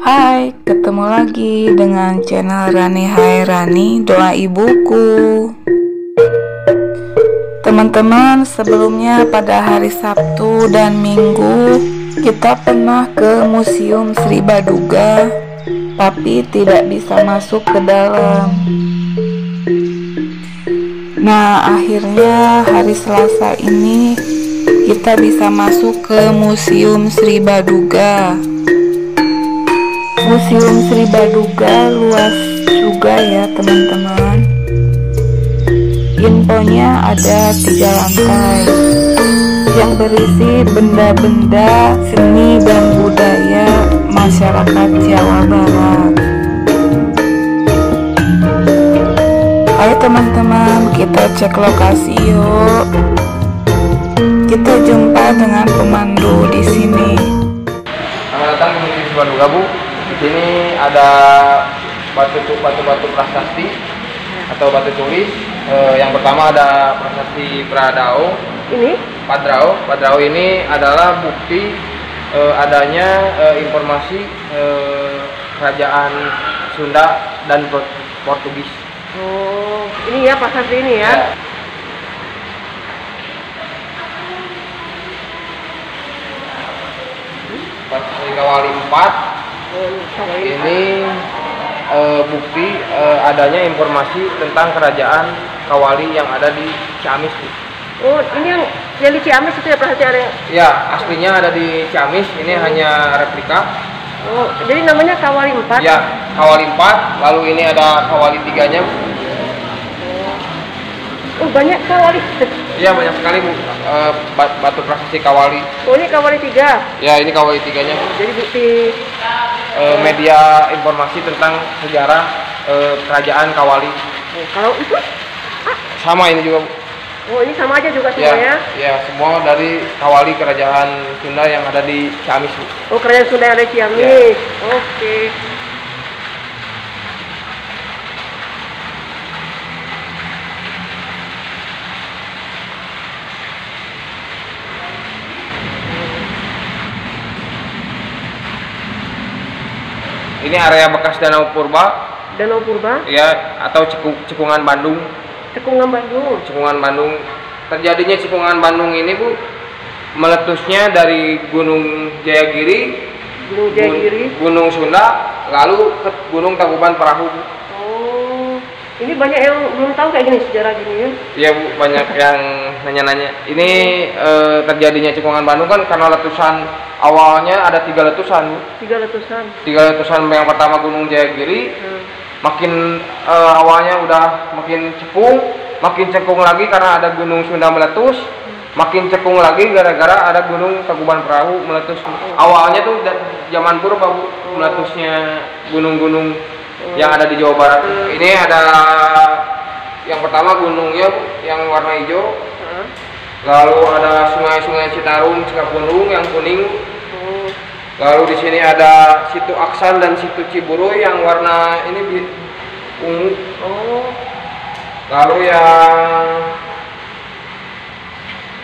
Hai, ketemu lagi dengan channel Rani Hai Rani, doa ibuku. Teman-teman, sebelumnya pada hari Sabtu dan Minggu kita pernah ke Museum Sri Baduga, tapi tidak bisa masuk ke dalam. Nah, akhirnya hari Selasa ini kita bisa masuk ke Museum Sri Baduga. Museum Sri Baduga luas juga ya teman-teman. Infonya ada 3 lantai yang berisi benda-benda seni dan budaya masyarakat Jawa Barat. Ayo teman-teman, kita cek lokasi yuk. Kita jumpa dengan pemandu di sini. Selamat datang ke Museum Sri Baduga, Bu. Di sini ada batu-batu prasasti atau batu tulis. Yang pertama ada prasasti Pradao. Ini? Padrao ini adalah bukti adanya informasi kerajaan Sunda dan Portugis. Oh, ini ya prasasti ini ya. Prasasti Kawali 4. Ini bukti adanya informasi tentang kerajaan Kawali yang ada di Ciamis. Oh, ini yang di Ciamis itu ya prasasti ada? Ya, aslinya ada di Ciamis. Ini hanya replika. Oh, jadi namanya Kawali 4? Ya, Kawali 4. Lalu ini ada Kawali 3-nya. Oh, banyak Kawali. Iya, banyak sekali, Bu. Batu prasasti Kawali. Oh, ini Kawali 3? Ya, ini Kawali 3-nya. Jadi bukti media informasi tentang sejarah kerajaan Kawali. Oh, kalau itu? Sama ini juga, Bu. Oh, ini sama aja juga semuanya? Ya, semua dari Kawali kerajaan Sunda yang ada di Ciamis, Bu. Oh, kerajaan Sunda yang ada di Ciamis. Ya. Oke. Ini area bekas Danau Purba. Danau Purba? Ya, atau Cekungan Bandung. Cekungan Bandung. Cekungan Bandung. Terjadinya Cekungan Bandung ini, Bu, meletusnya dari Gunung Jayagiri, Gunung Sunda, lalu ke Gunung Tangkuban Perahu, Bu. Oh, ini banyak yang belum tahu kayak gini sejarah gini ya? Iya, Bu, banyak yang nanya-nanya. Ini terjadinya Cekungan Bandung kan karena letusan. Awalnya ada 3 letusan, Bu. 3 letusan? 3 letusan. Yang pertama Gunung Jayagiri, makin awalnya udah makin cekung lagi karena ada Gunung Sunda meletus, makin cekung lagi gara-gara ada Gunung Tangkuban Perahu meletus. Awalnya tuh zaman purba, Bu, meletusnya gunung-gunung yang ada di Jawa Barat. Ini ada yang pertama gunungnya, Bu, yang warna hijau. Lalu ada sungai-sungai Citarum, Cikapundung yang kuning. Lalu di sini ada situ Aksan dan situ Ciburuy yang warna ini ungu. Oh. Lalu yang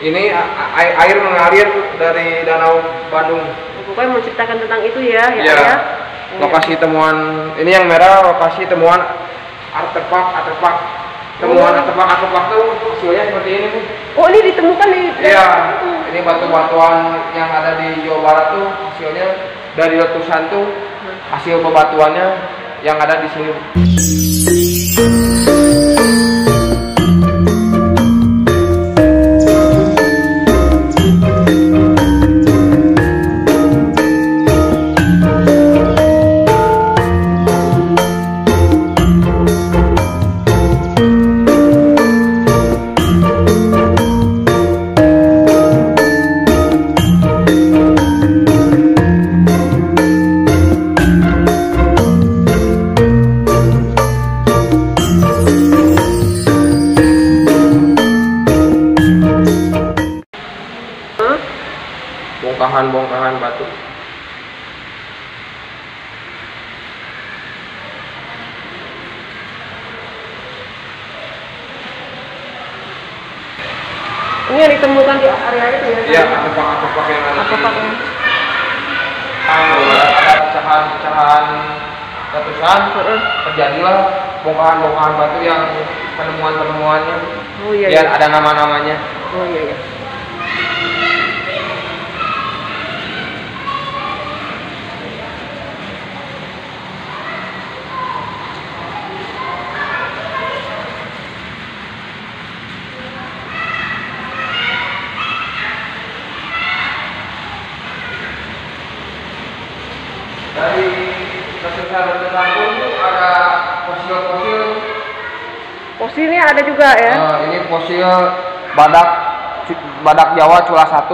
ini air mengalir dari Danau Bandung. Pokoknya menceritakan tentang itu ya, Ya. Lokasi temuan ini yang merah, lokasi temuan artefak. Temuan artefak tuh hasilnya seperti ini, Bu. Oh, ini ditemukan di... Iya, ini batu-batuan yang ada di Jawa Barat tuh hasilnya dari letusan tuh, hasil bebatuannya yang ada di sini. Bongkahan batu. Ini yang ditemukan di area itu ya? Iya, artefak yang ada. Artefaknya. Ada pecahan perpindahan letusan terjadilah bongkahan-bongkahan batu yang penemuan-penemuannya. Oh iya. Biar Iya. ada nama-namanya. Oh iya iya. Dari letusan pun ada fosil-fosil. Fosilnya ada juga ya. Ini fosil badak Jawa Cula 1.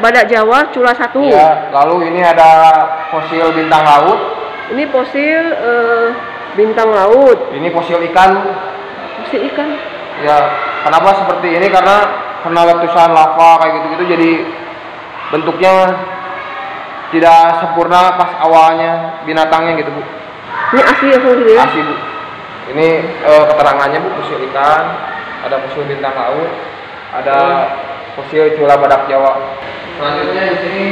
Badak Jawa Cula 1. Ya, lalu ini ada fosil bintang laut. Ini fosil bintang laut. Ini fosil ikan. Fosil ikan. Ya, kenapa seperti ini? Karena letusan lava kayak gitu-gitu jadi bentuknya tidak sempurna pas awalnya binatangnya gitu, Bu. Ini asli langsung gitu ya? Asli, Bu. Ini keterangannya, Bu, fosil ikan, ada fosil bintang laut, ada fosil cula badak Jawa. Selanjutnya di sini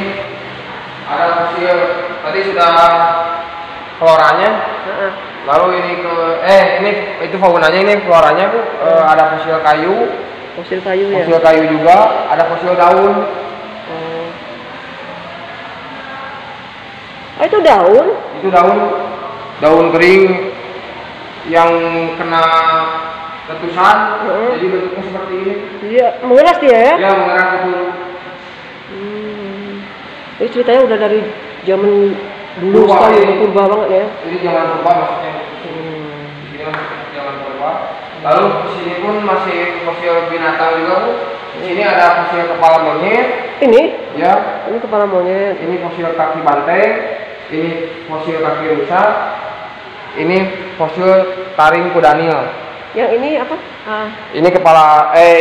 ada fosil, tadi sudah floranya. Lalu ini ini itu faunanya, ini floranya, Bu. Ada fosil kayu. Fosil kayu ya. Fosil kayu juga, ada fosil daun. Oh, itu daun? Itu daun kering yang kena letusan, jadi bentuknya seperti ini. Iya, mengeras dia ya? Ya, mengeras betul. Ini ceritanya udah dari zaman dulu Purba, sekali, ini. purba banget ya. Ini zaman purba maksudnya. Ini zaman purba. Lalu di sini pun masih fosil binatang juga, Bu. Di sini ada fosil kepala monyet. Ini? Ya. Ini kepala monyet. Ini fosil kaki banteng. Ini fosil kaki rusa. Ini fosil taring kudanil. Yang ini apa? Ini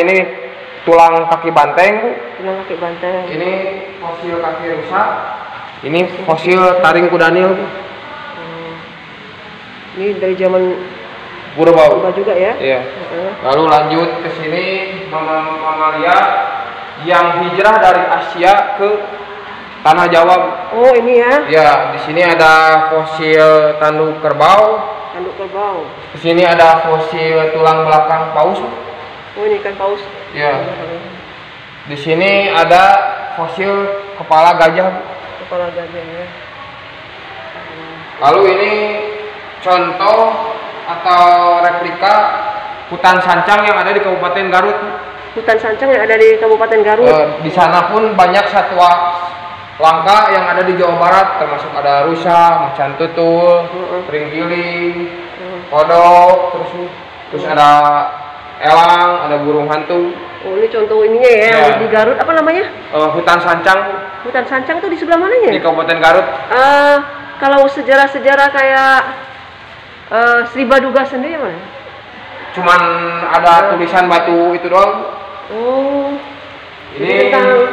ini tulang kaki banteng, Bu. Tulang kaki banteng. Ini fosil kaki rusa. Ini fosil taring kudanil, Bu. Ini dari zaman Purba, Bu. purba juga ya? Iya. Lalu lanjut ke sini mamalia yang hijrah dari Asia ke tanah Jawa, Bu. Oh, ini ya? Ya, di sini ada fosil tanduk kerbau. Tanduk kerbau. Di sini ada fosil tulang belakang paus, Bu. Oh, ini ikan paus. Ya. Di sini ada fosil kepala gajah, Bu. Kepala gajah ya. Lalu ini contoh atau replika hutan sancang yang ada di Kabupaten Garut. Hutan sancang yang ada di Kabupaten Garut. Di sana pun banyak satwa langka yang ada di Jawa Barat, termasuk ada rusa, macan tutul, terenggiling, kodok, terus ada elang, ada burung hantu. Oh, ini contoh ininya ya, Ya. di Garut apa namanya? Hutan sancang Hutan sancang tuh di sebelah mananya? di Kabupaten Garut. Kalau sejarah-sejarah kayak Sri Baduga sendiri mana? Cuman ada tulisan batu itu doang. Oh, Ini tentang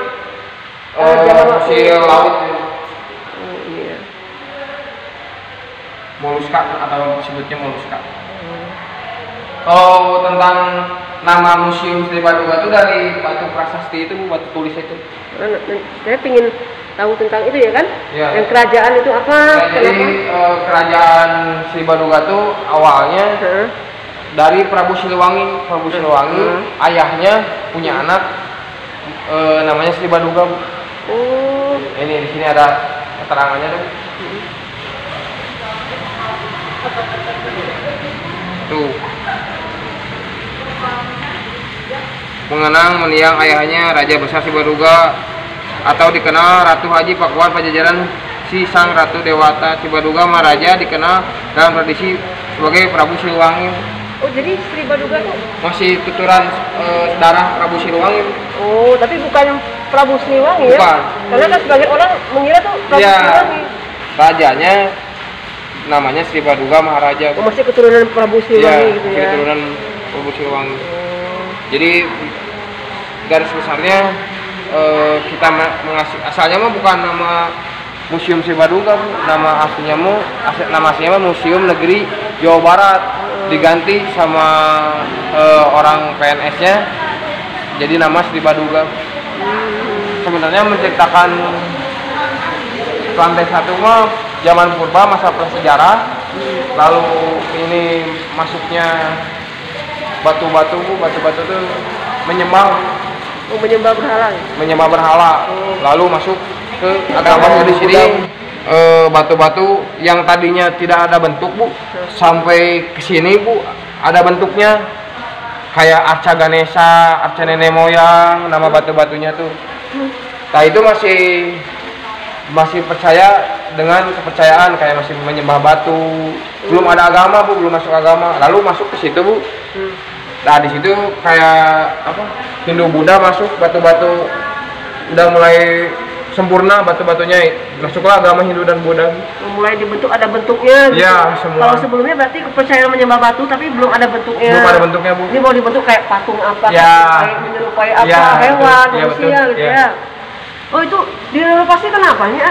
zaman waktu fosil laut, Oh iya. moluska atau disebutnya moluska. Kalau tentang nama Museum Sri Baduga itu dari batu prasasti itu, batu tulis itu. Saya pingin tahu tentang itu ya kan? Ya. Yang kerajaan itu apa? Ya, jadi kerajaan Sri Baduga itu awalnya dari Prabu Siliwangi. Prabu Siliwangi ayahnya punya anak namanya Sri Baduga, Bu. Oh. Ini di sini ada keterangannya tuh. Tuh. Mengenang mendiang ayahnya Raja Besar Sri Baduga atau dikenal Ratu Haji Pakuan Pajajaran si Sang Ratu Dewata Sri Baduga Maharaja, dikenal dalam tradisi sebagai Prabu Siliwangi. Oh, jadi Sri Baduga tuh Masih tuturan darah Prabu Siliwangi. Oh, tapi bukan Prabu Siliwangi ya? Bukan. Karena kan sebagian orang mengira tuh Prabu Ya, Siliwangi. rajanya namanya Sri Baduga Maharaja. Oh, masih keturunan Prabu Siliwangi gitu Masih ya? keturunan Prabu Siliwangi. Jadi garis besarnya kita mengasih, asalnya mah bukan nama Museum Sri Baduga, Bu. Nama aslinya Museum Negeri Jawa Barat, diganti sama orang PNS-nya jadi nama Sri Baduga. Sebenarnya menceritakan lantai satu mah zaman purba, masa prasejarah. Lalu ini masuknya batu-batu tuh menyembah. Oh, menyembah berhala. Menyembah berhala. Lalu masuk ke agama di sini. Batu-batu yang tadinya tidak ada bentuk, Bu, sampai ke sini, Bu, ada bentuknya. Kayak arca Ganesha, arca nenek moyang, nama batu-batunya tuh. Nah, itu masih percaya dengan kepercayaan, kayak masih menyembah batu. Belum ada agama, Bu, belum masuk agama. Lalu masuk ke situ, Bu. Nah, di situ kayak apa? Hindu Buddha masuk, batu-batu udah mulai sempurna, batu-batunya masuklah agama Hindu dan Buddha. Mulai dibentuk, ada bentuknya gitu. Ya, semua. Kalau sebelumnya berarti kepercayaan menyembah batu tapi belum ada bentuknya. Belum ada bentuknya, Bu. Ini mau dibentuk kayak patung apa, Ya. menyerupai apa, Ya, hewan, betul. Ya, manusia betul. gitu Ya. ya. Oh, itu direnovasi kenapa ya?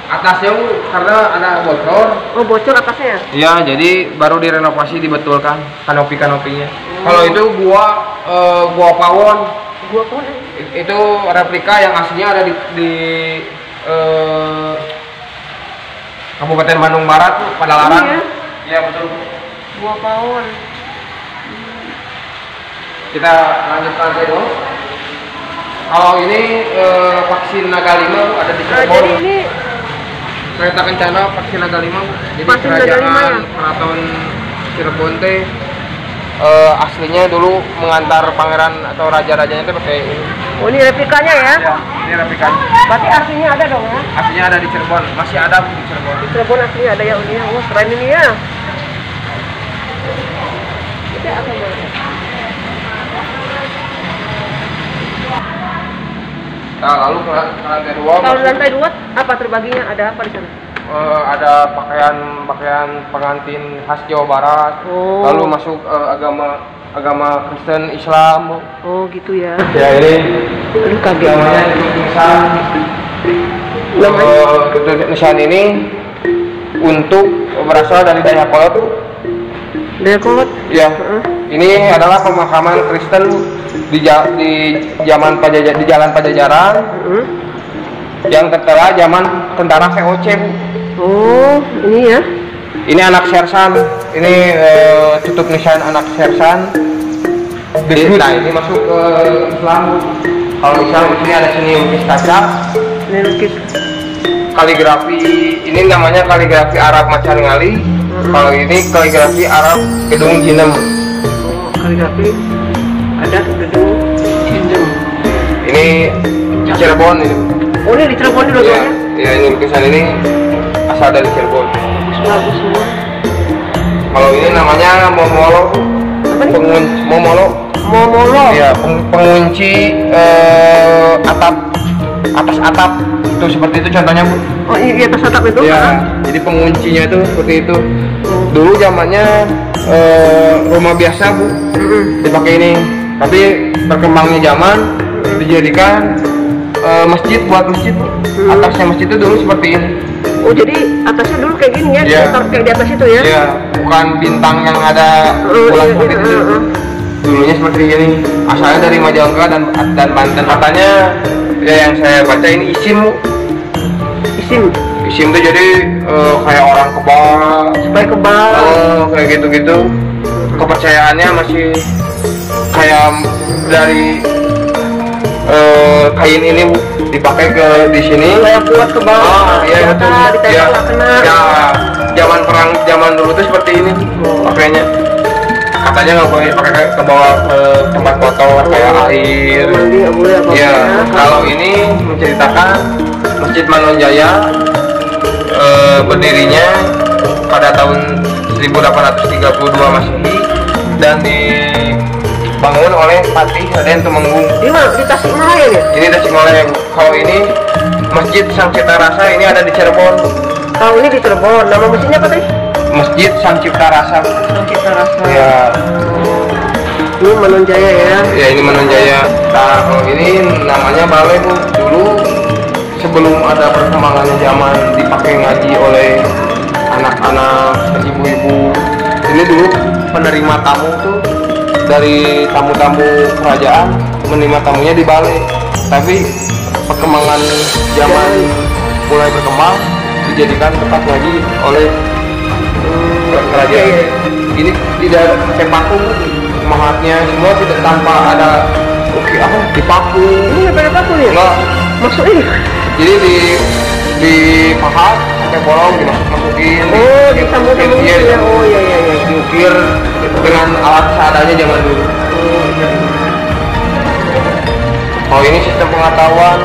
Atasnya, Bu, karena ada bocor. Oh, bocor atasnya. Iya, jadi baru direnovasi, dibetulkan kanopi-kanopinya. Kalau itu gua pawon. Gua pun Itu replika yang aslinya ada di Kabupaten Bandung Barat, Padalarang. Iya. Iya, betul. gua pawon. Kita lanjutkan aja dong. Kalau ini vaksin Naga 5 ada di Cirebon. Jadi ini Kereta Kencana vaksin Naga 5. Jadi Vaksin Naga 5 kerajaan ya? Keraton Cirebon teh aslinya dulu mengantar pangeran atau raja-rajanya itu pakai ini. oh, ini replikanya ya? Ya, ini replikanya. Berarti aslinya ada dong ya? Aslinya ada di Cirebon, masih ada di Cirebon. Di Cirebon aslinya ada ya, ini. Wah, keren ini ya. Itu apa ya? Nah, lalu ke lantai 2. Kalau di lantai 2 apa terbaginya? Ada apa di sana? Ada pakaian pengantin khas Jawa Barat. Oh. Lalu masuk agama Kristen, Islam. Oh, gitu ya. Ya, ini Aduh, kaget. namanya Duduk Nisan ini untuk berasal dari Dayakolot. Dayakolot? Ya. Ini adalah pemakaman Kristen di zaman di Jalan Pajajaran. Yang tertera zaman tentara VOC, Bu. Oh, ini ya. Ini anak Sersan. Ini tutup nisan anak Sersan. Nah, ini masuk ke Islam, Bu. Kalau Islam di sini ada seni lukis kaca, Ini lukis. kaligrafi. Ini namanya kaligrafi Arab Macan Ngali. Kalau ini kaligrafi Arab Gedung Jinem. Oh, kaligrafi. Ada gedung Jinem. Ini di Cirebon ini. Oh, ini di Cirebon dulu Ya, ya? ya, ini lukisan ini asal dari Cirebon. Bagus semua. Kalau ini namanya Momolo. Apa nih? Momolo. Momolo. Ya, pengunci atas atap itu seperti itu contohnya, Bu. Oh, ini atas atap itu? Ya, jadi penguncinya itu seperti itu. Dulu zamannya rumah biasa, Bu, dipakai ini. Tapi berkembangnya zaman dijadikan masjid, buat masjid, Bu. Atasnya masjid itu dulu seperti ini. Oh, jadi atasnya dulu kayak gini ya? Iya. Ditaruh kayak di atas itu ya? Ya, bukan bintang yang ada bulan iya, putih itu. Dulunya seperti ini. Asalnya dari Majalengka dan Banten. Katanya ya yang saya baca ini isim, Bu. Isim. Isim itu jadi kayak orang kebal, Supaya kebal. kayak gitu-gitu. Kepercayaannya masih kayak dari kain ini, Bu, dipakai di sini. Supaya kuat kebal. Iya, betul. Ditempel Ya, nggak kena. ya, zaman perang zaman dulu tuh seperti ini pakainya. Katanya nggak boleh pakai ke bawah ke tempat kotor kayak air. Mandi nggak boleh apa-apa Ya, ya. kalau ini menceritakan Masjid Manonjaya berdirinya pada tahun 1832 Masehi dan dibangun oleh Patih Raden Tumenggung. Di mana? Di Tasikmalaya ya? Ini Tasikmalaya, Bu. Kalau ini Masjid Sang Cipta Rasa ini ada di Cirebon. Kalau ini di Cirebon. Nama masjidnya apa tadi? Masjid Sang Cipta Rasa. Sang Cipta Rasa. Ya, Ini Manonjaya ya. ya ini Manonjaya. Nah, kalau ini namanya balai, Bu. Dulu sebelum ada perkembangan zaman dipakai ngaji oleh anak-anak dan ibu-ibu. Ini dulu penerima tamu tuh dari tamu-tamu kerajaan, menerima tamunya di balai. Tapi perkembangan zaman mulai berkembang, dijadikan tempat ngaji oleh kerajaan. Ini tidak pakai paku, mahatnya semua tidak tanpa ada dipaku. Ini apa paku nih? Enggak. Maksudnya? Jadi di pahat pakai bolong dimasukin. Oh, disambung-sambung gitu ya. Oh iya. Diukir dengan alat seadanya zaman dulu. Oh ini sistem pengetahuan.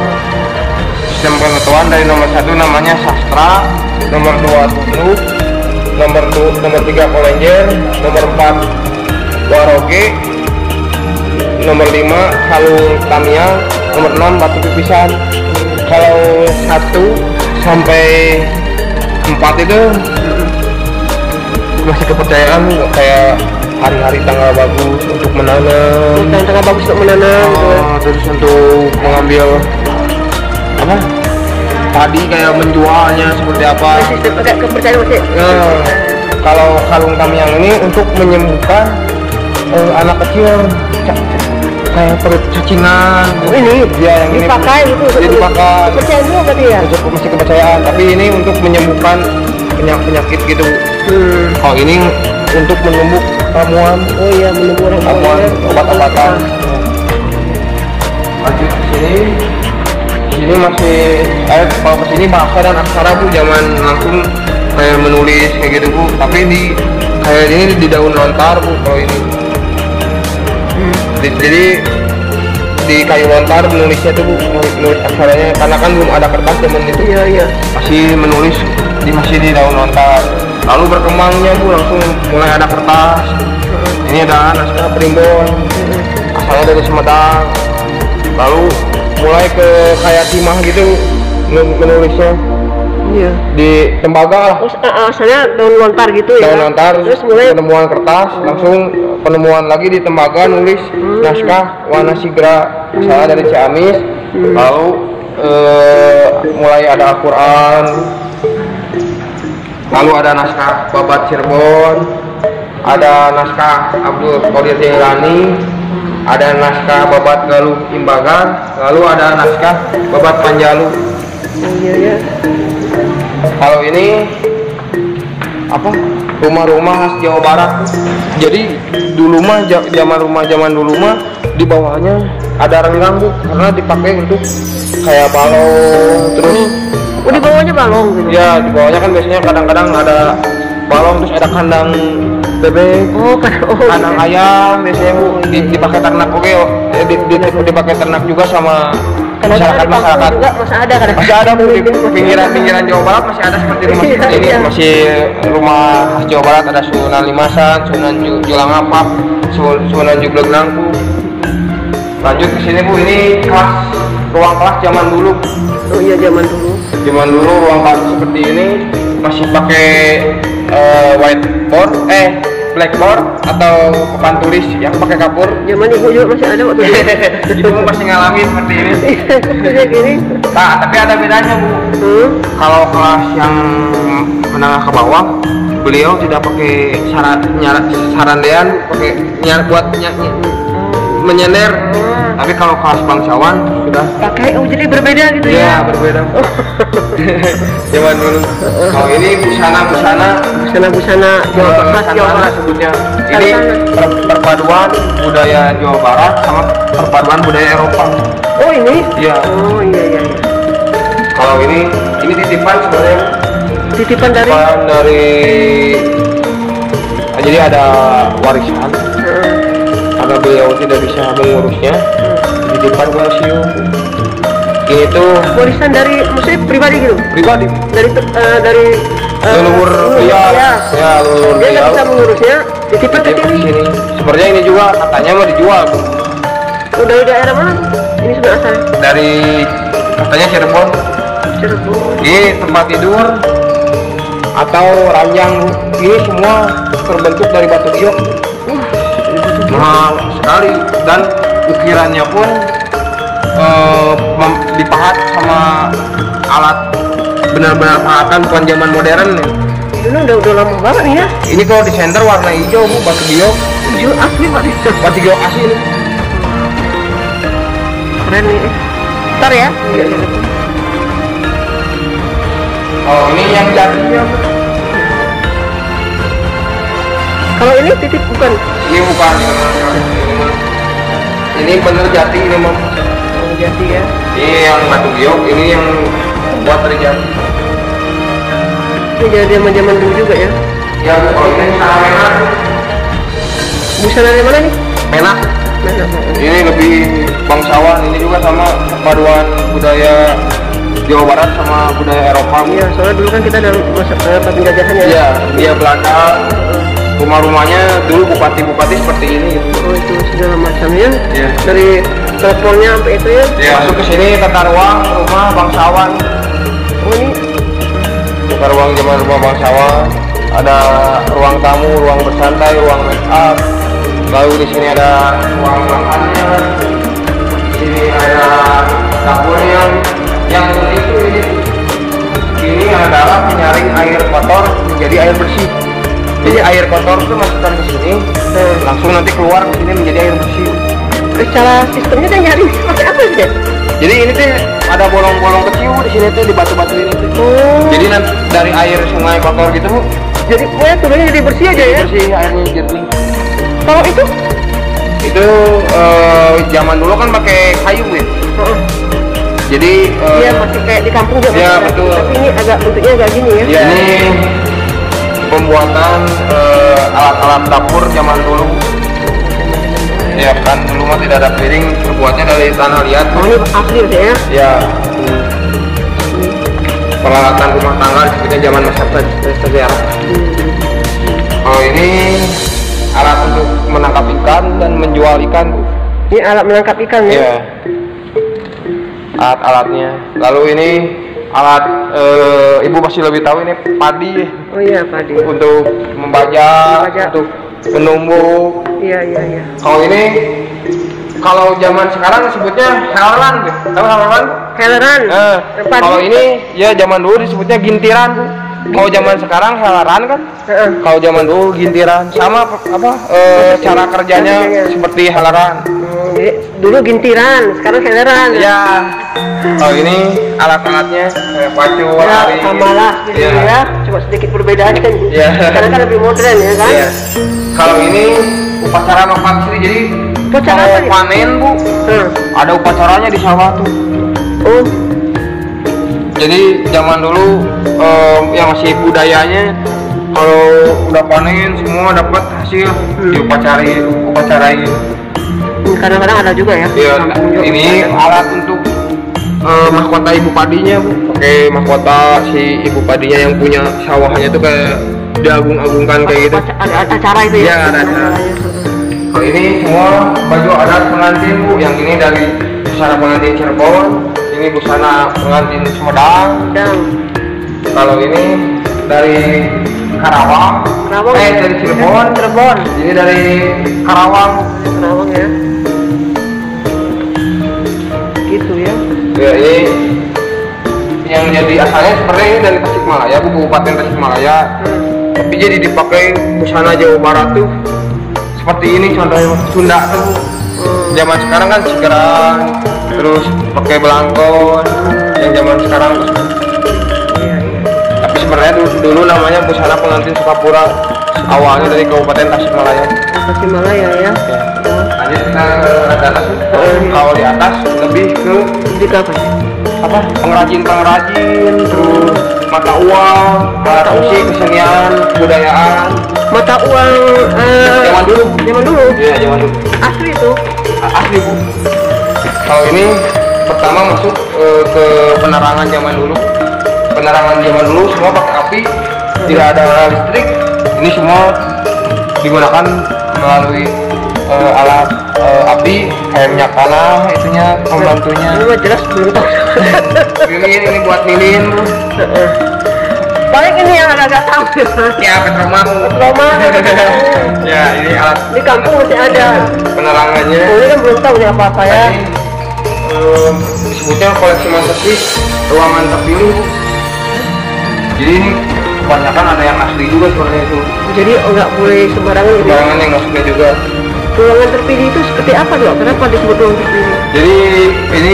Sistem pengetahuan dari nomor 1 namanya sastra, nomor 2 tubuh, nomor 3 kolenjer, nomor 4 waroge, nomor 5 kalung tamiang, nomor 6 batu pipisan. Kalau 1 sampai 4 itu masih kepercayaan kayak hari-hari tanggal bagus untuk menanam. Tanggal bagus untuk menanam. Terus untuk mengambil padi kayak menjualnya seperti apa. Agak kepercayaan masih. Kalau kalung tamiang ini untuk menyembuhkan anak kecil kayak perut cacingan. Ini ya yang ini dipakai itu. Dia dipakai. Kepercayaan juga berarti ya. Masih kepercayaan, tapi ini untuk menyembuhkan penyakit gitu. Oh ini untuk menumbuh ramuan. Oh iya, menumbuh ramuan, obat-obatan. Lanjut ke sini. Ini masih kalau kesini bahasa dan aksara Bu, zaman langsung kayak menulis kayak gitu Bu, tapi kayak ini di daun lontar Bu kalau ini. Jadi di kayu lontar menulisnya tuh Bu, menulis aksaranya karena kan belum ada kertas zaman itu. Iya. Masih menulis masih di daun lontar. Lalu berkembangnya Bu langsung mulai ada kertas. Ini ada naskah primbon, asalnya dari Sumedang. Lalu mulai ke kayak timah gitu menulisnya. Iya. Di tembaga lah. Asalnya daun lontar gitu ya. Daun lontar. Terus mulai penemuan kertas, langsung penemuan lagi di tembaga nulis naskah Wana Sigra, asalnya dari Ciamis. Lalu mulai ada Al-Quran. Lalu ada naskah Babat Cirebon, ada naskah Abdul Qadir Jailani, ada naskah Babat Galuh Imbagan, lalu ada naskah Babat Panjalu. Iya. Kalau ini rumah-rumah khas Jawa Barat. Jadi dulu mah zaman dulu mah di bawahnya ada renggang Bu, karena dipakai untuk kayak balong terus. Oh, di bawahnya balong gitu? Ya, di bawahnya kan biasanya kadang-kadang ada balong, terus ada kandang bebek, kandang ayam biasanya Bu, dipakai ternak. Oke, dipakai ternak juga sama masyarakat. Masih ada Bu, di pinggiran Jawa Barat masih ada seperti rumah seperti ini. Masih rumah khas Jawa Barat, ada Sunan Limasan, Sunan Julangapak, Sunan Jublek Nangku. Lanjut ke sini Bu, ini ruang kelas zaman dulu. Oh iya, zaman dulu Ruang kelas seperti ini masih pakai whiteboard, blackboard atau papan tulis yang pakai kapur. Zaman ibu juga masih ada waktu itu. Ibu masih ngalamin seperti ini. Kayak gini. Nah, tapi ada bedanya Bu. Kalau kelas yang menengah ke bawah, beliau tidak pakai sarandean, pakai buat menyender. Tapi kalau kelas bangsawan sudah pakai, jadi berbeda gitu ya? Iya, berbeda. Zaman dulu. Kalau ini busana Jawa Barat sebutnya. Ini perpaduan budaya Jawa Barat sama perpaduan budaya Eropa. Oh ini? Iya. Oh iya. Kalau ini titipan sebenarnya. Titipan dari jadi ada warisan. Karena beliau tidak bisa mengurusnya, dititipkan ke museum. Ini tuh warisan dari museum pribadi gitu? Pribadi. Dari leluhur beliau. Ya, leluhur beliau. Dia nggak bisa mengurusnya, dititipkan ke sini. Sebenarnya ini juga katanya mau dijual. Dari daerah mana? Ini sudah asal? Dari katanya Cirebon. Ini tempat tidur atau ranjang. Ini semua terbentuk dari batu giok. Mahal sekali, dan ukirannya pun dipahat sama alat benar-benar pahatan, bukan zaman modern ya. Ini udah lama banget nih ya. Ini kalau di center warna hijau Bu, batu giok. Hijau asli Pak. Batu giok asli ini. Keren nih. Ntar ya. Oh ini yang jadinya. Kalau ini titik bukan? Ini bukan. Ini bener jati ini mau. Oh, jati ya. Ini yang batu giok, ini yang buat terjadi. Ini jadi zaman dulu juga ya. Ya kalau ini sana merah. Busana dari mana nih? Merah. Mana? Ini lebih bangsawan. Ini juga sama paduan budaya Jawa Barat sama budaya Eropa. Iya, soalnya dulu kan kita dalam masa penjajahan ya. Iya, dia Belanda. Rumah-rumahnya dulu bupati-bupati seperti ini gitu. Oh itu segala macamnya. Iya. Dari teleponnya sampai itu ya. Ya, masuk ke sini tata ruang rumah bangsawan. Oh ini. Tata ruang zaman rumah bangsawan. Ada ruang tamu, ruang bersantai, ruang make up. Lalu di sini ada ruang makannya. Di sini ada dapurnya. Yang itu ini adalah penyaring air kotor menjadi air bersih. Jadi air kotor itu masukkan ke sini, langsung nanti keluar ke sini menjadi air bersih. Secara sistemnya kan nyari pakai apa sih? Jadi ini tuh ada bolong-bolong kecil di sini tuh di batu-batu ini tuh. Oh. Jadi nanti dari air sungai kotor gitu Bu, Jadi pokoknya turunnya jadi bersih aja ya? bersih airnya jernih. Kalau itu? Itu zaman dulu kan pakai kayu ya. Jadi Iya masih kayak di kampung juga. Iya, masih. betul. Tapi ini agak bentuknya agak gini ya? ya, ini pembuatan alat-alat dapur zaman dulu. Ya kan dulu mah tidak ada piring, terbuatnya dari tanah liat. Oh ini asli ya? Ya, peralatan rumah tangga disebutnya zaman masa sejarah. Kalau ini alat untuk menangkap ikan dan menjual ikan. Ini alat menangkap ikan ya? Iya. Alat-alatnya. Lalu ini alat ibu masih lebih tahu ini padi Oh iya padi. untuk membajak, Membajak. untuk menumbuk. Iya iya iya. Kalau ini kalau zaman sekarang disebutnya heleran, tahu heleran? Heleran. Padi. Kalau ini ya zaman dulu disebutnya gintiran. Kalau zaman sekarang heleran kan? Kalau zaman dulu gintiran. Sama cara kerjanya seperti heleran. Jadi dulu gintiran, sekarang heleran. Ya. Oh ini alat-alatnya kayak pacu, Ya, tali. sama lah gitu Ya. ya. Cuma sedikit perbedaan kan. Ya. Sekarang kan lebih modern ya kan? Iya. Kalau ini upacara makan jadi Upacara kalau apa nih? panen Bu, ada upacaranya di sawah tuh. Oh, Jadi zaman dulu yang masih budayanya kalau udah panen semua dapat hasil diupacarai. kadang-kadang ada juga ya. Ya, Kampung juga ini ada. alat untuk mahkota ibu padinya Bu. Pakai mahkota si ibu padinya yang punya sawahnya tuh kayak diagung-agungkan kayak gitu. Ada acara itu ya? Iya, ada acara. Kalau ini semua baju adat pengantin Bu. Yang ini dari busana pengantin Cirebon, ini busana pengantin Sumedang. Dan Kalau ini dari Karawang, Karawang. dari Cirebon. Cirebon. Ini dari Karawang. Karawang ya. Gitu ya. Ya ini yang jadi asalnya sebenarnya ini dari Tasikmalaya, Bu, Kabupaten Tasikmalaya. Tapi jadi dipakai busana Jawa Barat tuh seperti ini contohnya Sunda tuh. Zaman sekarang kan sigeran, terus pakai belangkon. Yang zaman sekarang Iya iya. tapi sebenarnya dulu namanya busana pengantin Sukapura, awalnya dari Kabupaten Tasikmalaya. Tasikmalaya ya. Lanjut kita ke atas. Kalau di atas lebih ke Jadi apa sih? pengrajin terus mata uang, alat musik, kesenian, kebudayaan. Mata uang Zaman dulu. Zaman dulu. Iya, zaman dulu. Asli itu. Asli Bu. Kalau ini pertama masuk ke penerangan zaman dulu. Penerangan zaman dulu semua pakai api, tidak ada listrik. Ini semua digunakan melalui alat api kayak minyak tanah, itunya pembantunya. Ini mah jelas belum tahu. Ini buat lilin. Paling ini yang agak tahu. Ya, petroma. Roma. Ya, ini alat Di kampung masih ada. penerangannya. Oh, ini kan belum tahu nih apa-apa ya. Ini disebutnya koleksi masterpiece ruangan terpilih. Jadi ini kebanyakan ada yang asli juga sebenarnya itu. Jadi nggak boleh sembarangan gitu. Ruangan yang masuknya juga. Ruangan terpilih itu seperti apa dok? Kenapa disebut ruangan terpilih? Jadi ini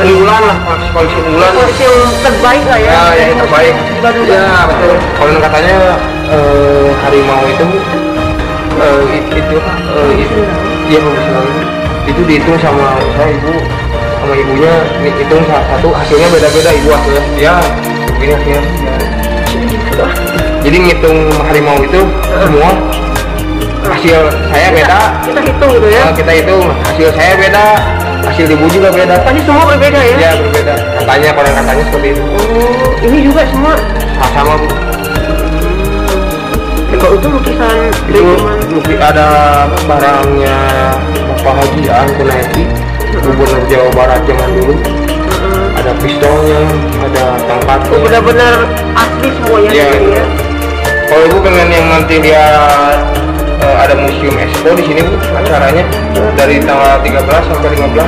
unggulan lah, koleksi unggulan. Koleksi yang terbaik lah ya. Ya, yang terbaik. Ya, betul. Kalau katanya harimau itu dia profesional. Itu dihitung sama saya sama ibunya, dihitung satu hasilnya beda-beda ibu hasilnya. Ya, begini hasilnya. Ya. Jadi ngitung harimau itu semua hasil saya beda. Kita hitung gitu ya. Kita hitung hasil saya beda, hasil ibu juga beda. Tadi semua berbeda ya? Ya berbeda. Katanya konon katanya seperti itu. Oh, ini juga semua sama Bu. Kalau itu lukisan Itu ada barangnya Bapak Haji Aan Kunaiti, Gubernur Jawa Barat zaman dulu. Ada pistolnya, ada tongkatnya. Benar-benar asli semuanya. Ya. Ya. Kalau ibu pengen yang nanti dia ada museum expo di sini Bu, acaranya dari tanggal 13 sampai 15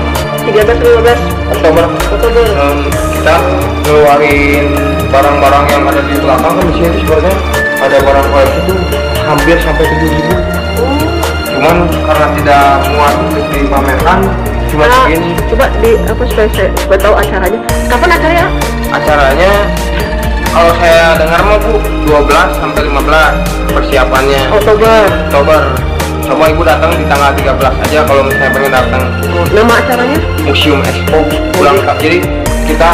Oktober. Kita ngeluarin barang-barang yang ada di belakang kan di sini sebenarnya ada barang koleksi itu hampir sampai 7.000. Cuman karena tidak muat untuk dipamerkan cuma segini. Coba supaya tahu acaranya. Kapan acaranya? Acaranya kalau saya dengar mau Bu 12 sampai 15 persiapannya. Oktober. Coba ibu datang di tanggal 13 aja kalau misalnya pengen datang. Nama acaranya? Museum Expo ulang tahun. Jadi kita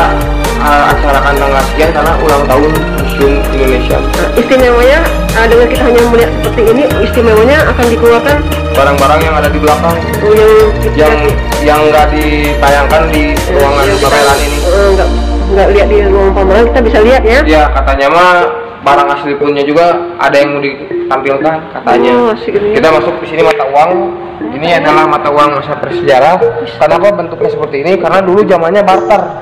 acarakan tanggal sekian karena ulang tahun Museum Indonesia. Istimewanya dengan kita hanya melihat seperti ini, istimewanya akan dikeluarkan barang-barang yang ada di belakang. Yang nggak ditayangkan di ruangan pameran ini. Nggak lihat di ruang pameran, kita bisa lihat ya? Ya katanya mah barang asli punya juga ada yang mau ditampilkan katanya. Kita masuk di sini mata uang. Ini adalah mata uang masa prasejarah. Kenapa bentuknya seperti ini? Karena dulu zamannya barter.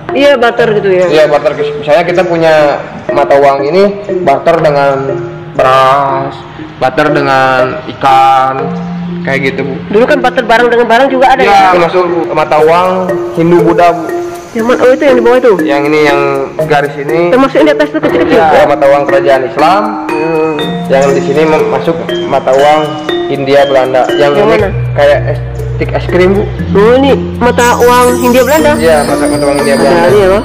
Iya, barter gitu ya. Iya, barter. Misalnya kita punya mata uang ini barter dengan beras, barter dengan ikan, kayak gitu Bu. Dulu kan barter barang dengan barang juga ada ya? Termasuk mata uang Hindu Buddha Bu. Oh itu yang di bawah itu? Yang ini yang garis ini. Termasuk yang di atas itu kecil-kecil? Ya, mata uang kerajaan Islam. Yang di sini masuk mata uang Hindia Belanda. Yang ini mana? Kayak stick es krim Bu. Oh ini mata uang Hindia Belanda? Iya, mata uang Hindia Belanda. Nah, ya,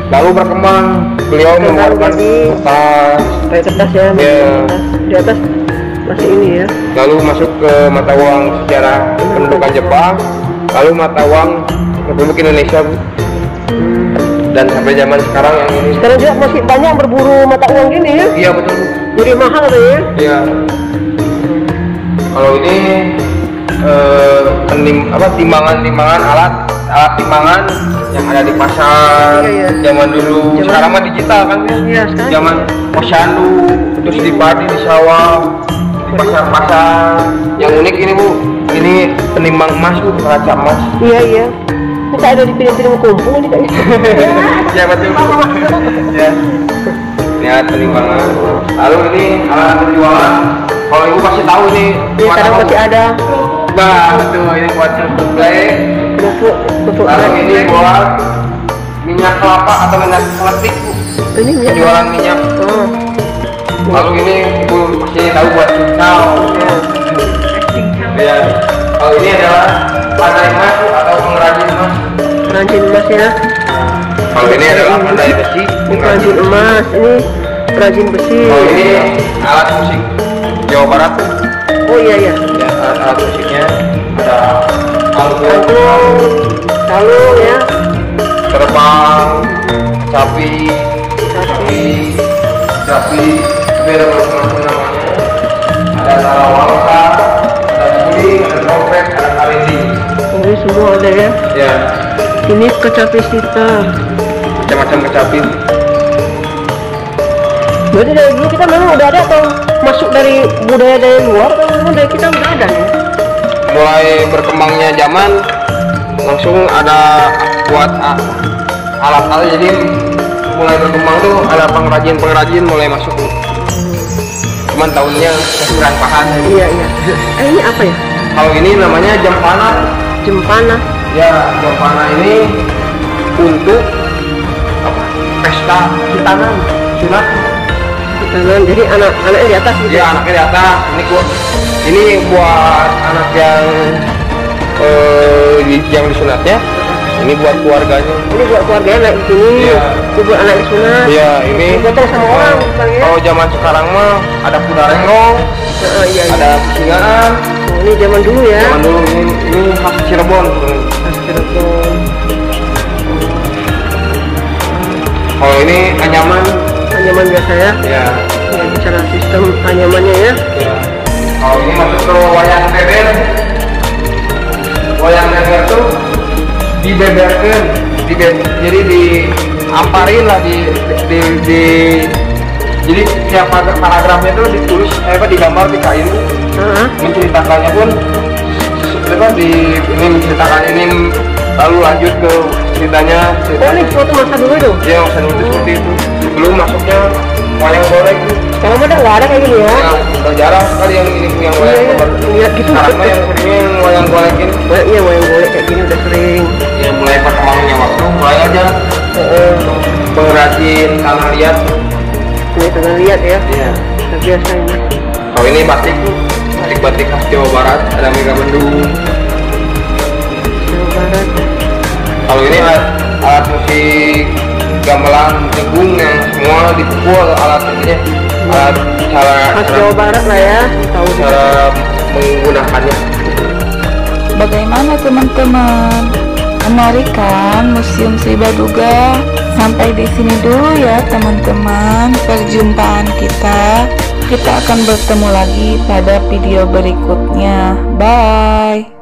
Lalu berkembang, beliau mengeluarkan kertas. Kayak kertas ya? Ya. Di atas masih ini ya? Lalu masuk ke mata uang sejarah pendudukan Jepang. Lalu mata uang Republik Indonesia Bu. Dan sampai zaman sekarang yang ini. Sekarang juga masih banyak yang berburu mata uang gini ya? Iya betul Bu. Jadi mahal tuh ya? Iya. Kalau ini timbangan alat timbangan yang ada di pasar. Iya. Zaman dulu. Sekarang mah digital kan? Iya sekarang. Zaman posyandu, terus di padi di sawah, di pasar-pasar. Yang unik ini Bu, ini penimbang emas Bu, neraca emas. Iya. Kita ada di piring-piring kumpul ini kayaknya. Ya betul. Ya. Lihat penimbangan. Lalu ini alat penjualan. Kalau ibu pasti tahu ini. Iya sekarang masih ada. Nah, betul ini buat display. Lalu ini buat minyak kelapa atau minyak peletik Bu. Ini minyak. Jualan minyak. Lalu ini ibu pasti tahu buat cincau. Ya. Kalau ini adalah pandai emas atau pengrajin emas. Pengrajin emas ya. Kalau ini adalah pandai besi. Pengrajin emas. Ini pengrajin besi. Kalau ini alat musik Jawa Barat. Oh iya. Ya, alat musiknya ada angklung, kalung ya. terbang, capi, beda macam-macam namanya. Ada tarawangsa, ada guling, ada trompet, ada karindi. Ini semua ada ya. Ya, Ini kecapi sitar. macam-macam kecapi. Berarti dari dulu kita memang udah ada atau masuk dari budaya dari luar atau memang dari kita udah ada ya? Mulai berkembangnya zaman langsung ada buat alat-alat, jadi mulai berkembang tuh ada pengrajin mulai masuk. Cuman tahunnya kurang paham. Iya. Ini apa ya? Kalau ini namanya jempana. Jempana. Ya, jempana ini untuk pesta hitanan, sunat. Hitanan, jadi anak-anaknya di atas gitu? Ya, anaknya di atas. Ini buat anak yang disunatnya. Ini buat keluarganya. Ini buat keluarganya naik di sini. Iya. Ini buat anak disunat. Iya, ini Gotong sama orang, Bang, ya. kalau zaman sekarang mah ada kuda renggong, Iya, iya. ada kucingaan. Oh, ini zaman dulu ya. Zaman dulu ini khas Cirebon. Cirebon. Kalau ini anyaman. Anyaman biasa ya. Ya. Ya, bicara sistem anyamannya ya. Ya. Kalau ini masuk ke wayang beber. Wayang beber tuh dibeberkan, jadi diamparin lah jadi tiap paragrafnya itu ditulis digambar di kain. Menceritakannya pun ini menceritakan ini lalu lanjut ke ceritanya. Oh, ini suatu masa dulu itu. Ya, masa dulu seperti itu. Sebelum masuknya wayang golek. Sekarang udah nggak ada kayak gini ya. Ya, udah jarang sekali yang ini yang wayang golek. Iya gitu. Sekarang mah yang seringnya yang wayang golek ini. Iya, wayang golek kayak gini udah sering. Ya mulai perkembangannya waktu mulai aja pengrajin tanah liat. Ini tanah liat ya. Iya. Biasa ini. Kalau ini batik tuh, batik khas Jawa Barat, ada Mega Bendung. Jawa Barat. Kalau ini alat musik gamelan, jagung yang semua dipukul alat ininya, alat Khas Jawa Barat lah ya. Tahu cara menggunakannya. Bagaimana teman-teman? Menarik kan Museum Sri Baduga? Sampai di sini dulu ya teman-teman perjumpaan kita. Kita akan bertemu lagi pada video berikutnya. Bye.